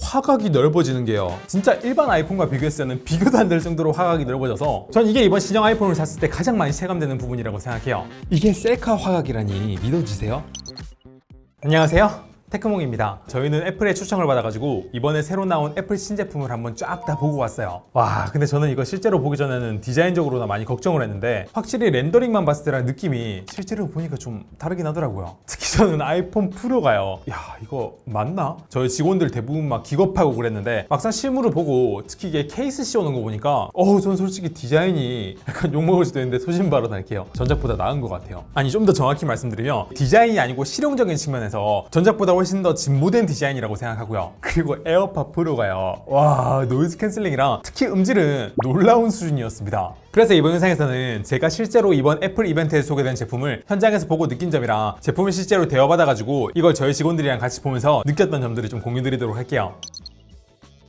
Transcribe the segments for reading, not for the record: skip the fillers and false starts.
화각이 넓어지는 게요, 진짜 일반 아이폰과 비교했을 때는 비교도 안 될 정도로 화각이 넓어져서 전 이게 이번 신형 아이폰을 샀을 때 가장 많이 체감되는 부분이라고 생각해요. 이게 셀카 화각이라니 믿어지세요? 안녕하세요, 테크몽입니다. 저희는 애플의 추천을 받아가지고 이번에 새로 나온 애플 신제품을 한번 쫙 다 보고 왔어요. 와, 근데 저는 이거 실제로 보기 전에는 디자인적으로나 많이 걱정을 했는데 확실히 렌더링만 봤을 때랑 느낌이 실제로 보니까 좀 다르긴 하더라고요. 특히 저는 아이폰 프로가요, 야 이거 맞나? 저희 직원들 대부분 막 기겁하고 그랬는데 막상 실물을 보고 특히 이게 케이스 씌워놓은 거 보니까 저는 솔직히 디자인이 약간 욕먹을 수도 있는데 소신 발언할게요, 전작보다 나은 것 같아요. 아니, 좀 더 정확히 말씀드리면 디자인이 아니고 실용적인 측면에서 전작보다 훨씬 더 진보된 디자인이라고 생각하고요. 그리고 에어팟 프로가요, 와, 노이즈 캔슬링이랑 특히 음질은 놀라운 수준이었습니다. 그래서 이번 영상에서는 제가 실제로 이번 애플 이벤트에 소개된 제품을 현장에서 보고 느낀 점이랑 제품을 실제로 대여받아가지고 이걸 저희 직원들이랑 같이 보면서 느꼈던 점들을 좀 공유드리도록 할게요.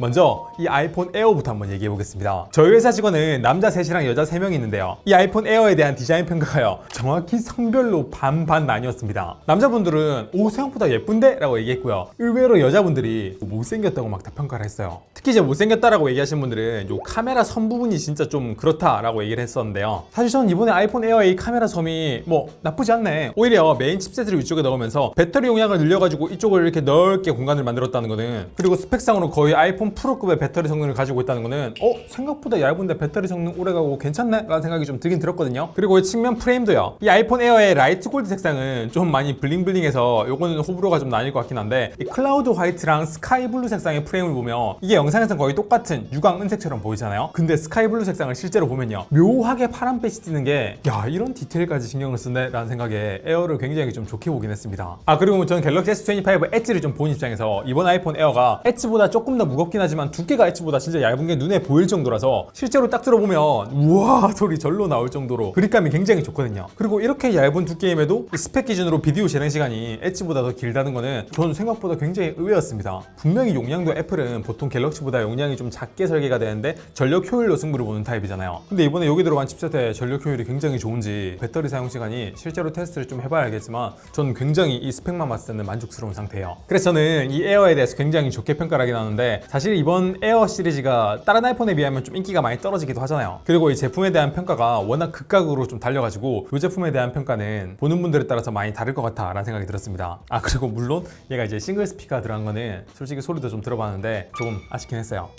먼저 이 아이폰 에어부터 한번 얘기해 보겠습니다. 저희 회사 직원은 남자 셋이랑 여자 3명이 있는데요, 이 아이폰 에어에 대한 디자인 평가가요, 정확히 성별로 반반 나뉘었습니다. 남자분들은 오 생각보다 예쁜데? 라고 얘기했고요, 의외로 여자분들이 못생겼다고 막 다 평가를 했어요. 특히 이제 못생겼다라고 얘기하신 분들은 요 카메라 섬 부분이 진짜 좀 그렇다라고 얘기를 했었는데요, 사실 저는 이번에 아이폰 에어의 이 카메라 섬이 뭐 나쁘지 않네, 오히려 메인 칩셋을 이쪽에 넣으면서 배터리 용량을 늘려가지고 이쪽을 이렇게 넓게 공간을 만들었다는 거는, 그리고 스펙상으로 거의 아이폰 프로급의 배터리 성능을 가지고 있다는 거는 생각보다 얇은데 배터리 성능 오래가고 괜찮네? 라는 생각이 좀 들긴 들었거든요. 그리고 이 측면 프레임도요, 이 아이폰 에어의 라이트 골드 색상은 좀 많이 블링블링해서 요거는 호불호가 좀 나뉠 것 같긴 한데, 이 클라우드 화이트랑 스카이 블루 색상의 프레임을 보면 이게 영상에서 거의 똑같은 유광 은색처럼 보이잖아요. 근데 스카이 블루 색상을 실제로 보면요, 묘하게 파란빛이 띄는 게, 야 이런 디테일까지 신경을 쓰네? 라는 생각에 에어를 굉장히 좀 좋게 보긴 했습니다. 그리고 저는 갤럭시 S25 엣지를 좀 본 입장에서 이번 아이폰 에어가 엣지보다 조금 더 무겁긴 하지만 두께가 엣지보다 진짜 얇은 게 눈에 보일 정도라서 실제로 딱 들어보면 우와 소리 절로 나올 정도로 그립감이 굉장히 좋거든요. 그리고 이렇게 얇은 두께임에도 스펙 기준으로 비디오 재생 시간이 엣지보다 더 길다는 거는 저는 생각보다 굉장히 의외였습니다. 분명히 용량도 애플은 보통 갤럭시보다 용량이 좀 작게 설계가 되는데 전력 효율로 승부를 보는 타입이잖아요. 근데 이번에 여기 들어간 칩셋의 전력 효율이 굉장히 좋은지 배터리 사용 시간이 실제로 테스트를 좀 해봐야 알겠지만 저는 굉장히 이 스펙만 봤을 때는 만족스러운 상태예요. 그래서 저는 이 에어에 대해서 굉장히 좋게 평가를 하긴 하는데, 사실 이번 에어 시리즈가 다른 아이폰에 비하면 좀 인기가 많이 떨어지기도 하잖아요. 그리고 이 제품에 대한 평가가 워낙 극각으로 좀 달려가지고 이 제품에 대한 평가는 보는 분들에 따라서 많이 다를 것 같아 라는 생각이 들었습니다. 그리고 물론 얘가 이제 싱글 스피커가 들어간 거는 솔직히 소리도 좀 들어봤는데 조금 아쉽긴 했어요.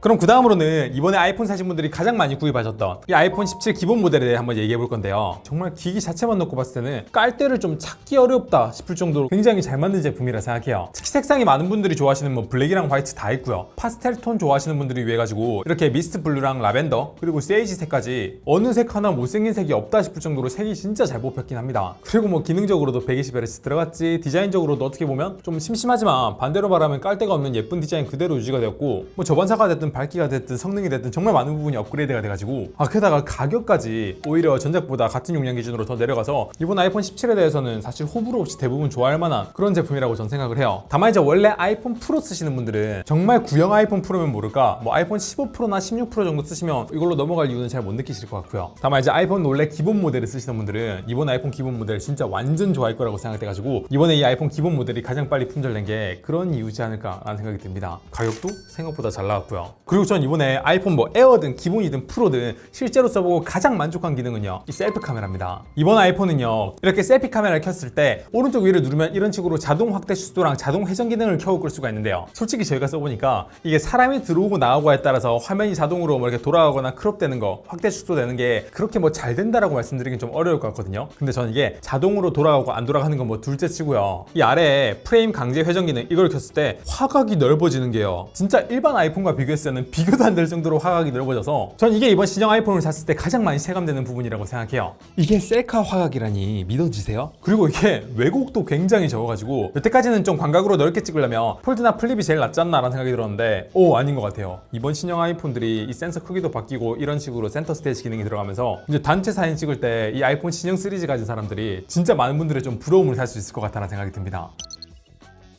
그럼 그 다음으로는 이번에 아이폰 사신 분들이 가장 많이 구입하셨던 이 아이폰 17 기본 모델에 대해 한번 얘기해 볼 건데요, 정말 기기 자체만 놓고 봤을 때는 깔때를 좀 찾기 어렵다 싶을 정도로 굉장히 잘 만든 제품이라 생각해요. 특히 색상이 많은 분들이 좋아하시는 뭐 블랙이랑 화이트 다 있고요, 파스텔 톤 좋아하시는 분들이 위해 가지고 이렇게 미스트 블루랑 라벤더 그리고 세이지 색까지 어느 색 하나 못생긴 색이 없다 싶을 정도로 색이 진짜 잘 뽑혔긴 합니다. 그리고 뭐 기능적으로도 120Hz 들어갔지, 디자인적으로도 어떻게 보면 좀 심심하지만 반대로 말하면 깔때가 없는 예쁜 디자인 그대로 유지가 되었고, 뭐 저반사가 됐든 밝기가 됐든 성능이 됐든 정말 많은 부분이 업그레이드가 돼가지고 게다가 가격까지 오히려 전작보다 같은 용량 기준으로 더 내려가서 이번 아이폰 17에 대해서는 사실 호불호 없이 대부분 좋아할 만한 그런 제품이라고 저는 생각을 해요. 다만 이제 원래 아이폰 프로 쓰시는 분들은 정말 구형 아이폰 프로면 모를까 뭐 아이폰 15 프로나 16 프로 정도 쓰시면 이걸로 넘어갈 이유는 잘 못 느끼실 것 같고요. 다만 이제 아이폰 원래 기본 모델을 쓰시는 분들은 이번 아이폰 기본 모델 진짜 완전 좋아할 거라고 생각돼가지고 이번에 이 아이폰 기본 모델이 가장 빨리 품절된 게 그런 이유지 않을까라는 생각이 듭니다. 가격도 생각보다 잘 나왔고요. 그리고 전 이번에 아이폰 뭐 에어든 기본이든 프로든 실제로 써보고 가장 만족한 기능은요, 이 셀프 카메라입니다. 이번 아이폰은요, 이렇게 셀피 카메라를 켰을 때 오른쪽 위를 누르면 이런 식으로 자동 확대 축소랑 자동 회전 기능을 켜고 끌 수가 있는데요, 솔직히 저희가 써보니까 이게 사람이 들어오고 나오고에 따라서 화면이 자동으로 뭐 이렇게 돌아가거나 크롭되는 거, 확대 축소되는 게 그렇게 뭐 잘 된다라고 말씀드리긴 좀 어려울 것 같거든요. 근데 저는 이게 자동으로 돌아가고 안 돌아가는 건 뭐 둘째 치고요, 이 아래에 프레임 강제 회전 기능 이걸 켰을 때 화각이 넓어지는 게요, 진짜 일반 아이폰과 비교했을 때는 비교도 안 될 정도로 화각이 넓어져서 전 이게 이번 신형 아이폰을 샀을 때 가장 많이 체감되는 부분이라고 생각해요. 이게 셀카 화각이라니 믿어지세요? 그리고 이게 왜곡도 굉장히 적어가지고 여태까지는 좀 광각으로 넓게 찍으려면 폴드나 플립이 제일 낫지 않나 라는 생각이 들었는데 아닌 것 같아요. 이번 신형 아이폰들이 이 센서 크기도 바뀌고 이런 식으로 센터 스테이지 기능이 들어가면서 이제 단체 사진 찍을 때 이 아이폰 신형 시리즈 가진 사람들이 진짜 많은 분들의 좀 부러움을 살 수 있을 것 같다는 생각이 듭니다.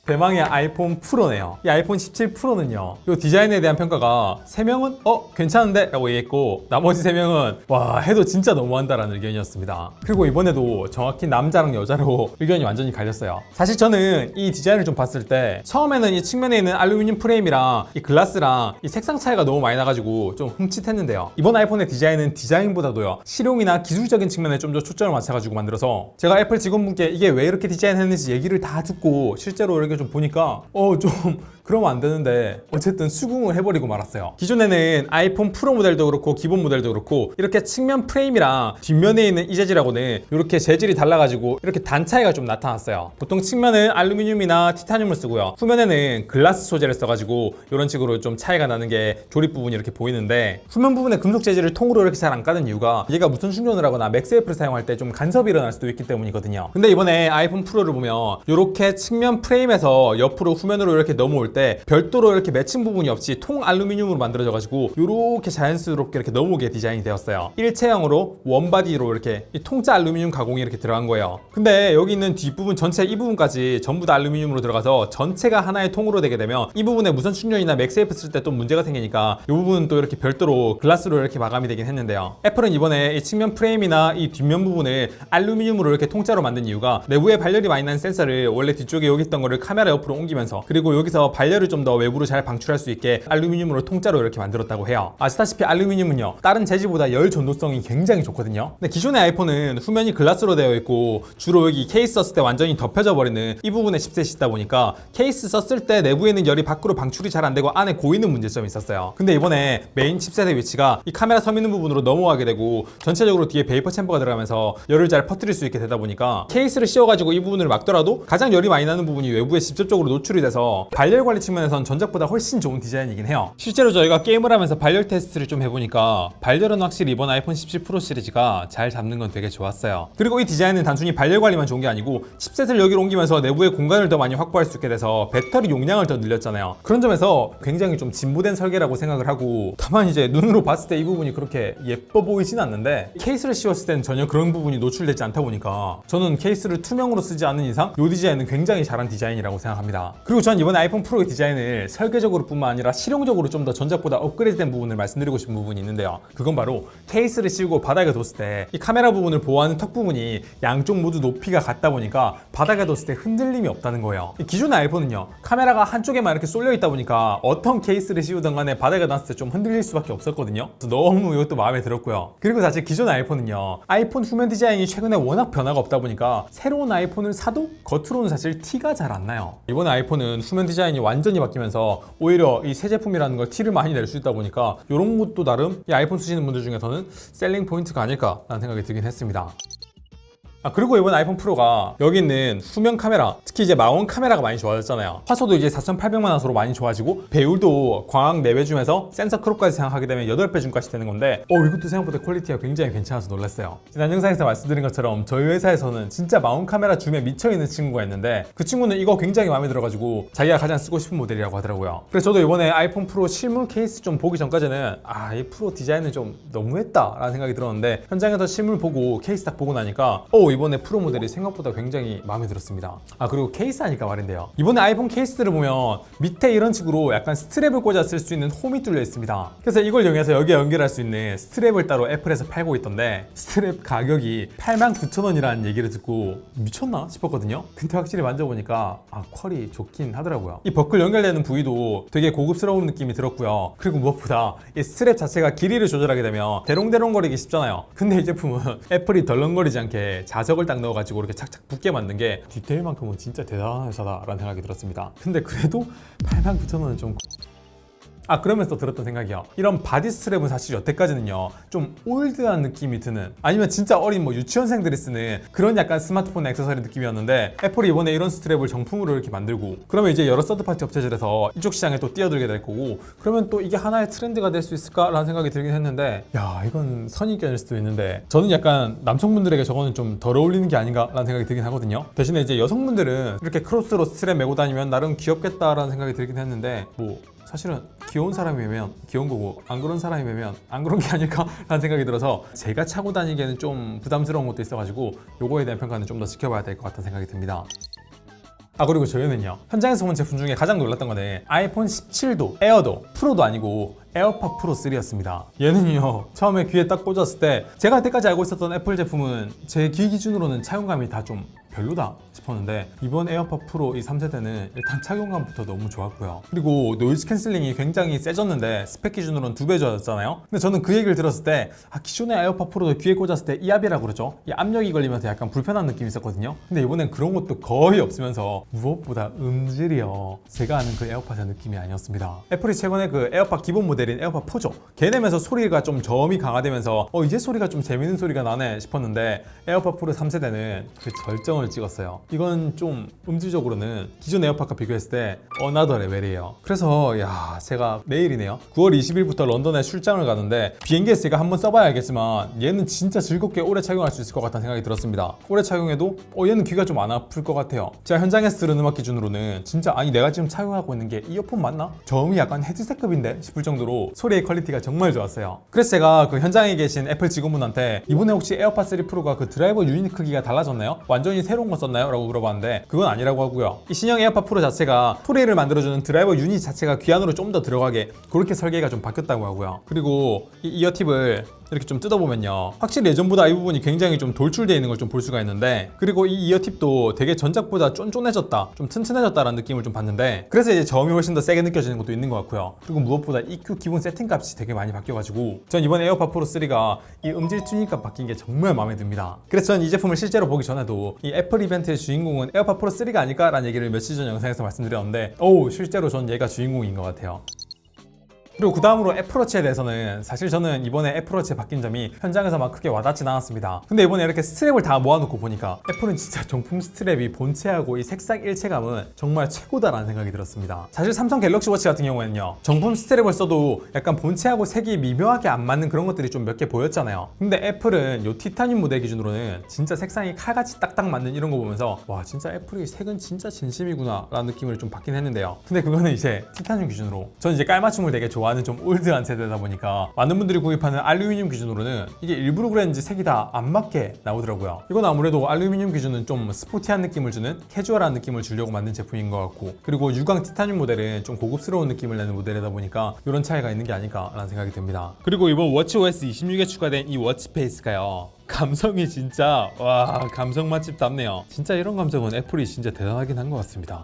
대망의 아이폰 프로네요. 이 아이폰 17 프로는요, 이 디자인에 대한 평가가 3명은 괜찮은데? 라고 얘기했고, 나머지 3명은 와, 해도 진짜 너무한다라는 의견이었습니다. 그리고 이번에도 정확히 남자랑 여자로 의견이 완전히 갈렸어요. 사실 저는 이 디자인을 좀 봤을 때 처음에는 이 측면에 있는 알루미늄 프레임이랑 이 글라스랑 이 색상 차이가 너무 많이 나가지고 좀 흠칫했는데요. 이번 아이폰의 디자인은 디자인보다도요, 실용이나 기술적인 측면에 좀 더 초점을 맞춰가지고 만들어서 제가 애플 직원분께 이게 왜 이렇게 디자인했는지 얘기를 다 듣고 실제로 이렇게 좀 보니까 좀 그러면 안 되는데 어쨌든 수긍을 해버리고 말았어요. 기존에는 아이폰 프로 모델도 그렇고 기본 모델도 그렇고 이렇게 측면 프레임이랑 뒷면에 있는 이 재질하고는 이렇게 재질이 달라가지고 이렇게 단 차이가 좀 나타났어요. 보통 측면은 알루미늄이나 티타늄을 쓰고요, 후면에는 글라스 소재를 써가지고 이런 식으로 좀 차이가 나는 게 조립 부분이 이렇게 보이는데, 후면 부분에 금속 재질을 통으로 이렇게 잘 안 까는 이유가 얘가 무선 충전을 하거나 맥세이프를 사용할 때 좀 간섭이 일어날 수도 있기 때문이거든요. 근데 이번에 아이폰 프로를 보면 이렇게 측면 프레임에서 옆으로 후면으로 이렇게 넘어올 때 별도로 이렇게 맺힌 부분이 없이 통 알루미늄으로 만들어져 가지고 이렇게 자연스럽게 이렇게 넘어오게 디자인이 되었어요. 일체형으로 원바디로 이렇게 이 통짜 알루미늄 가공이 이렇게 들어간 거예요. 근데 여기 있는 뒷부분 전체 이 부분까지 전부 다 알루미늄으로 들어가서 전체가 하나의 통으로 되게 되면 이 부분에 무선 충전이나 맥세이프 쓸 때 또 문제가 생기니까 이 부분은 또 이렇게 별도로 글라스로 이렇게 마감이 되긴 했는데요. 애플은 이번에 이 측면 프레임이나 이 뒷면 부분을 알루미늄으로 이렇게 통짜로 만든 이유가 내부에 발열이 많이 난 센서를 원래 뒤쪽에 여기 있던 거를 카메라 옆으로 옮기면서, 그리고 여기서 발열을 좀 더 외부로 잘 방출할 수 있게 알루미늄으로 통짜로 이렇게 만들었다고 해요. 아시다시피 알루미늄은요, 다른 재질보다 열 전도성이 굉장히 좋거든요. 근데 기존의 아이폰은 후면이 글라스로 되어 있고 주로 여기 케이스 썼을 때 완전히 덮여져 버리는 이 부분에 칩셋이 있다 보니까 케이스 썼을 때 내부에 있는 열이 밖으로 방출이 잘 안 되고 안에 고이는 문제점이 있었어요. 근데 이번에 메인 칩셋의 위치가 이 카메라 섬 있는 부분으로 넘어가게 되고 전체적으로 뒤에 베이퍼 챔버가 들어가면서 열을 잘 퍼뜨릴 수 있게 되다 보니까 케이스를 씌워가지고 이 부분을 막더라도 가장 열이 많이 나는 부분이 외부에 직접적으로 노출이 돼서 발열 관리 측면에선 전작보다 훨씬 좋은 디자인이긴 해요. 실제로 저희가 게임을 하면서 발열 테스트를 좀 해보니까 발열은 확실히 이번 아이폰 17 프로 시리즈가 잘 잡는 건 되게 좋았어요. 그리고 이 디자인은 단순히 발열 관리만 좋은 게 아니고 칩셋을 여기로 옮기면서 내부의 공간을 더 많이 확보할 수 있게 돼서 배터리 용량을 더 늘렸잖아요. 그런 점에서 굉장히 좀 진보된 설계라고 생각을 하고, 다만 이제 눈으로 봤을 때 이 부분이 그렇게 예뻐 보이진 않는데 케이스를 씌웠을 때는 전혀 그런 부분이 노출되지 않다 보니까 저는 케이스를 투명으로 쓰지 않는 이상 이 디자인은 굉장히 잘한 디자인이라고 생각합니다. 그리고 전 이번에 아이폰 프로의 디자인을 설계적으로 뿐만 아니라 실용적으로 좀 더 전작보다 업그레이드된 부분을 말씀드리고 싶은 부분이 있는데요. 그건 바로 케이스를 씌우고 바닥에 뒀을 때 이 카메라 부분을 보호하는 턱 부분이 양쪽 모두 높이가 같다 보니까 바닥에 뒀을 때 흔들림이 없다는 거예요. 기존의 아이폰은요, 카메라가 한쪽에만 이렇게 쏠려 있다 보니까 어떤 케이스를 씌우든 간에 바닥에 놨을 때 좀 흔들릴 수밖에 없었거든요. 그래서 너무 이것도 마음에 들었고요. 그리고 사실 기존의 아이폰은요, 아이폰 후면 디자인이 최근에 워낙 변화가 없다 보니까 새로운 아이폰을 사도 겉으로는 사실 티가 잘 안 나요. 이번에 아이폰은 후면 디자인이 완전히 바뀌면서 오히려 이 새 제품이라는 걸 티를 많이 낼 수 있다 보니까 이런 것도 나름 이 아이폰 쓰시는 분들 중에서는 셀링 포인트가 아닐까라는 생각이 들긴 했습니다. 그리고 이번 아이폰 프로가 여기 있는 후면 카메라, 특히 이제 망원 카메라가 많이 좋아졌잖아요. 화소도 이제 4800만 화소로 많이 좋아지고 배율도 광학 4배 줌에서 센서 크롭까지 생각하게 되면 8배 줌까지 되는 건데 이것도 생각보다 퀄리티가 굉장히 괜찮아서 놀랐어요. 지난 영상에서 말씀드린 것처럼 저희 회사에서는 진짜 망원 카메라 줌에 미쳐있는 친구가 있는데 그 친구는 이거 굉장히 마음에 들어가지고 자기가 가장 쓰고 싶은 모델이라고 하더라고요. 그래서 저도 이번에 아이폰 프로 실물 케이스 좀 보기 전까지는 이 프로 디자인은 좀 너무했다 라는 생각이 들었는데, 현장에서 실물 보고 케이스 딱 보고 나니까 이번에 프로 모델이 생각보다 굉장히 마음에 들었습니다. 그리고 케이스 하니까 말인데요, 이번에 아이폰 케이스들을 보면 밑에 이런 식으로 약간 스트랩을 꽂아 쓸 수 있는 홈이 뚫려 있습니다. 그래서 이걸 이용해서 여기에 연결할 수 있는 스트랩을 따로 애플에서 팔고 있던데, 스트랩 가격이 89,000원이라는 얘기를 듣고 미쳤나 싶었거든요. 근데 확실히 만져보니까 퀄이 좋긴 하더라고요. 이 버클 연결되는 부위도 되게 고급스러운 느낌이 들었고요. 그리고 무엇보다 이 스트랩 자체가 길이를 조절하게 되면 대롱대롱거리기 쉽잖아요. 근데 이 제품은 애플이 덜렁거리지 않게 자석을 딱 넣어가지고 이렇게 착착 붙게 만든 게 디테일만큼은 진짜 대단한 회사다라는 생각이 들었습니다. 근데 그래도 89,000원은 좀... 그러면서 들었던 생각이요, 이런 바디 스트랩은 사실 여태까지는요 좀 올드한 느낌이 드는, 아니면 진짜 어린 유치원생들이 쓰는 그런 약간 스마트폰 액세서리 느낌이었는데, 애플이 이번에 이런 스트랩을 정품으로 이렇게 만들고 그러면 이제 여러 서드파티 업체들에서 이쪽 시장에 또 뛰어들게 될 거고, 그러면 또 이게 하나의 트렌드가 될 수 있을까라는 생각이 들긴 했는데, 이건 선입견일 수도 있는데 저는 약간 남성분들에게 저거는 좀 덜 어울리는 게 아닌가라는 생각이 들긴 하거든요. 대신에 이제 여성분들은 이렇게 크로스로 스트랩 메고 다니면 나름 귀엽겠다라는 생각이 들긴 했는데, 사실은 귀여운 사람이 매면 귀여운 거고 안 그런 사람이 매면 안 그런 게 아닐까라는 생각이 들어서 제가 차고 다니기에는 좀 부담스러운 것도 있어가지고 요거에 대한 평가는 좀 더 지켜봐야 될 것 같다는 생각이 듭니다. 아 그리고 저희는요 현장에서 본 제품 중에 가장 놀랐던 거는 아이폰 17도 에어도 프로도 아니고 에어팟 프로 3였습니다. 얘는요 처음에 귀에 딱 꽂았을 때 제가 여태까지 알고 있었던 애플 제품은 제 귀 기준으로는 착용감이 다 좀 별로다 싶었는데 이번 에어팟 프로 이 3세대는 일단 착용감부터 너무 좋았고요. 그리고 노이즈 캔슬링이 굉장히 세졌는데 스펙 기준으로는 2배 좋아졌잖아요. 근데 저는 그 얘기를 들었을 때 기존의 에어팟 프로도 귀에 꽂았을 때 이 압이라고 그러죠. 이 압력이 걸리면서 약간 불편한 느낌이 있었거든요. 근데 이번엔 그런 것도 거의 없으면서 무엇보다 음질이요 제가 아는 그 에어팟의 느낌이 아니었습니다. 애플이 최근에 그 에어팟 기본 모델인 에어팟 4죠. 걔 내면서 소리가 좀 저음이 강화되면서 이제 소리가 좀 재밌는 소리가 나네 싶었는데 에어팟 프로 3세대는 그 절정을 찍었어요. 이건 좀 음질적으로는 기존 에어팟과 비교했을 때 어나더 레벨이에요. 그래서 제가 내일이네요 9월 20일부터 런던에 출장을 가는데 비행기에서 제가 한번 써봐야 알겠지만 얘는 진짜 즐겁게 오래 착용할 수 있을 것 같다는 생각이 들었습니다. 오래 착용해도 얘는 귀가 좀 안 아플 것 같아요. 제가 현장에서 들은 음악 기준으로는 진짜 아니 내가 지금 착용하고 있는 게 이어폰 맞나? 저음이 약간 헤드셋급인데 싶을 정도로 소리의 퀄리티가 정말 좋았어요. 그래서 제가 그 현장에 계신 애플 직원분한테 이번에 혹시 에어팟 3 프로가 그 드라이버 유닛 크기가 달라졌나요? 완전히 새로운 거 썼나요? 라고 물어봤는데 그건 아니라고 하고요. 이 신형 에어팟 프로 자체가 소리를 만들어주는 드라이버 유닛 자체가 귀 안으로 좀 더 들어가게 그렇게 설계가 좀 바뀌었다고 하고요. 그리고 이 이어팁을 이렇게 좀 뜯어보면요 확실히 예전보다 이 부분이 굉장히 좀 돌출되어 있는 걸 좀 볼 수가 있는데 그리고 이 이어팁도 되게 전작보다 쫀쫀해졌다 좀 튼튼해졌다라는 느낌을 좀 받는데 그래서 이제 저음이 훨씬 더 세게 느껴지는 것도 있는 것 같고요. 그리고 무엇보다 EQ 기본 세팅값이 되게 많이 바뀌어가지고 전 이번 에어팟 프로 3가 이 음질 튜닝값 바뀐 게 정말 마음에 듭니다. 그래서 전 이 제품을 실제로 보기 전에도 이 애플 이벤트의 주인공은 에어팟 프로 3가 아닐까라는 얘기를 며칠 전 영상에서 말씀드렸는데 실제로 전 얘가 주인공인 것 같아요. 그리고 그 다음으로 애플워치에 대해서는 사실 저는 이번에 애플워치에 바뀐 점이 현장에서 막 크게 와닿진 않았습니다. 근데 이번에 이렇게 스트랩을 다 모아놓고 보니까 애플은 진짜 정품 스트랩이 본체하고 이 색상 일체감은 정말 최고다라는 생각이 들었습니다. 사실 삼성 갤럭시 워치 같은 경우에는요 정품 스트랩을 써도 약간 본체하고 색이 미묘하게 안 맞는 그런 것들이 좀 몇 개 보였잖아요. 근데 애플은 요 티타늄 모델 기준으로는 진짜 색상이 칼같이 딱딱 맞는 이런 거 보면서 와 진짜 애플이 색은 진짜 진심이구나 라는 느낌을 좀 받긴 했는데요. 근데 그거는 이제 티타늄 기준으로 전 이제 깔맞춤을 되게 좋아하는 좀 올드한 세대다 보니까 많은 분들이 구입하는 알루미늄 기준으로는 이게 일부러 그랬는지 색이 다 안 맞게 나오더라고요. 이건 아무래도 알루미늄 기준은 좀 스포티한 느낌을 주는 캐주얼한 느낌을 주려고 만든 제품인 것 같고 그리고 유광 티타늄 모델은 좀 고급스러운 느낌을 내는 모델이다 보니까 이런 차이가 있는 게 아닐까라는 생각이 듭니다. 그리고 이번 워치OS 26에 추가된 이 워치페이스가요 감성이 진짜 감성 맛집답네요. 진짜 이런 감성은 애플이 진짜 대단하긴 한 것 같습니다.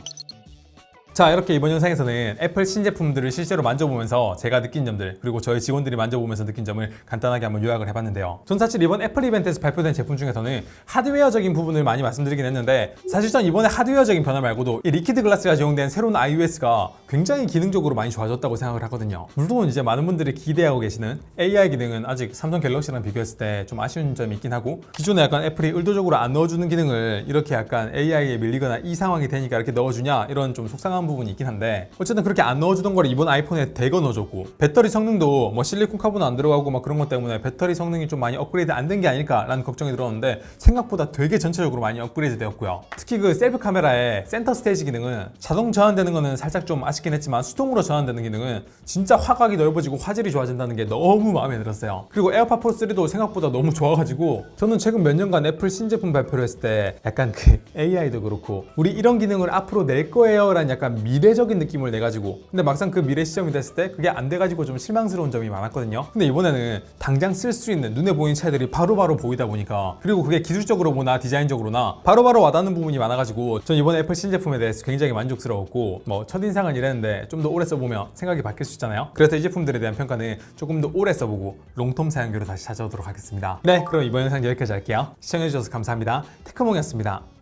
자 이렇게 이번 영상에서는 애플 신제품들을 실제로 만져보면서 제가 느낀 점들 그리고 저희 직원들이 만져보면서 느낀 점을 간단하게 한번 요약을 해봤는데요. 전 사실 이번 애플 이벤트에서 발표된 제품 중에서는 하드웨어적인 부분을 많이 말씀드리긴 했는데 사실 전 이번에 하드웨어적인 변화 말고도 이 리퀴드 글라스가 적용된 새로운 iOS가 굉장히 기능적으로 많이 좋아졌다고 생각을 하거든요. 물론 이제 많은 분들이 기대하고 계시는 AI 기능은 아직 삼성 갤럭시랑 비교했을 때 좀 아쉬운 점이 있긴 하고 기존에 약간 애플이 의도적으로 안 넣어주는 기능을 이렇게 약간 AI에 밀리거나 이 상황이 되니까 이렇게 넣어주냐 이런 좀 속상한 부분이 있긴 한데 어쨌든 그렇게 안 넣어주던 거를 이번 아이폰에 대거 넣어줬고 배터리 성능도 뭐 실리콘 카본 안 들어가고 막 그런 것 때문에 배터리 성능이 좀 많이 업그레이드 안 된 게 아닐까라는 걱정이 들었는데 생각보다 되게 전체적으로 많이 업그레이드 되었고요. 특히 그 셀프 카메라의 센터 스테이지 기능은 자동 전환되는 거는 살짝 좀 아쉽긴 했지만 수동으로 전환되는 기능은 진짜 화각이 넓어지고 화질이 좋아진다는 게 너무 마음에 들었어요. 그리고 에어팟 프로 3도 생각보다 너무 좋아가지고 저는 최근 몇 년간 애플 신제품 발표를 했을 때 약간 그 AI도 그렇고 우리 이런 기능을 앞으로 낼 거예요 라는 약간 미래적인 느낌을 내가지고 근데 막상 그 미래 시점이 됐을 때 그게 안 돼가지고 좀 실망스러운 점이 많았거든요. 근데 이번에는 당장 쓸 수 있는 눈에 보이는 차이들이 바로바로 보이다 보니까 그리고 그게 기술적으로 보나 디자인적으로나 바로바로 와닿는 부분이 많아가지고 전 이번 애플 신제품에 대해서 굉장히 만족스러웠고 뭐 첫인상은 이랬는데 좀 더 오래 써보면 생각이 바뀔 수 있잖아요. 그래서 이 제품들에 대한 평가는 조금 더 오래 써보고 롱텀 사용료로 다시 찾아오도록 하겠습니다. 네 그럼 이번 영상 여기까지 할게요. 시청해주셔서 감사합니다. 테크몽이었습니다.